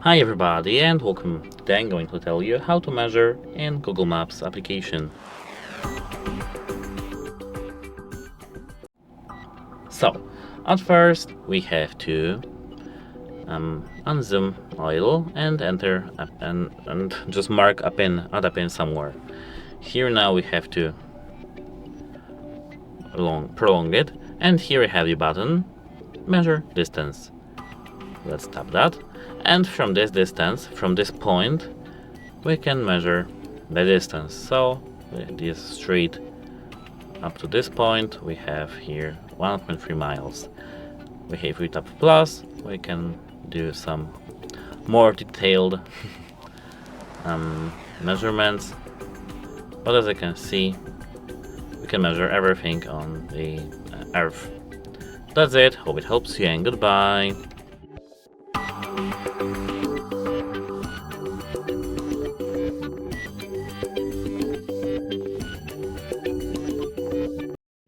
Hi everybody and welcome. Today I'm going to tell you how to measure in Google Maps application. So, at first we have to unzoom a little and enter and just mark add a pin somewhere. Here now we have to prolong it, and here we have the button measure distance. Let's tap that, and from this distance, from this point, we can measure the distance. So this street up to this point, we have here 1.3 miles. If we tap plus, we can do some more detailed measurements. But as you can see, we can measure everything on the Earth. That's it. Hope it helps you, and goodbye.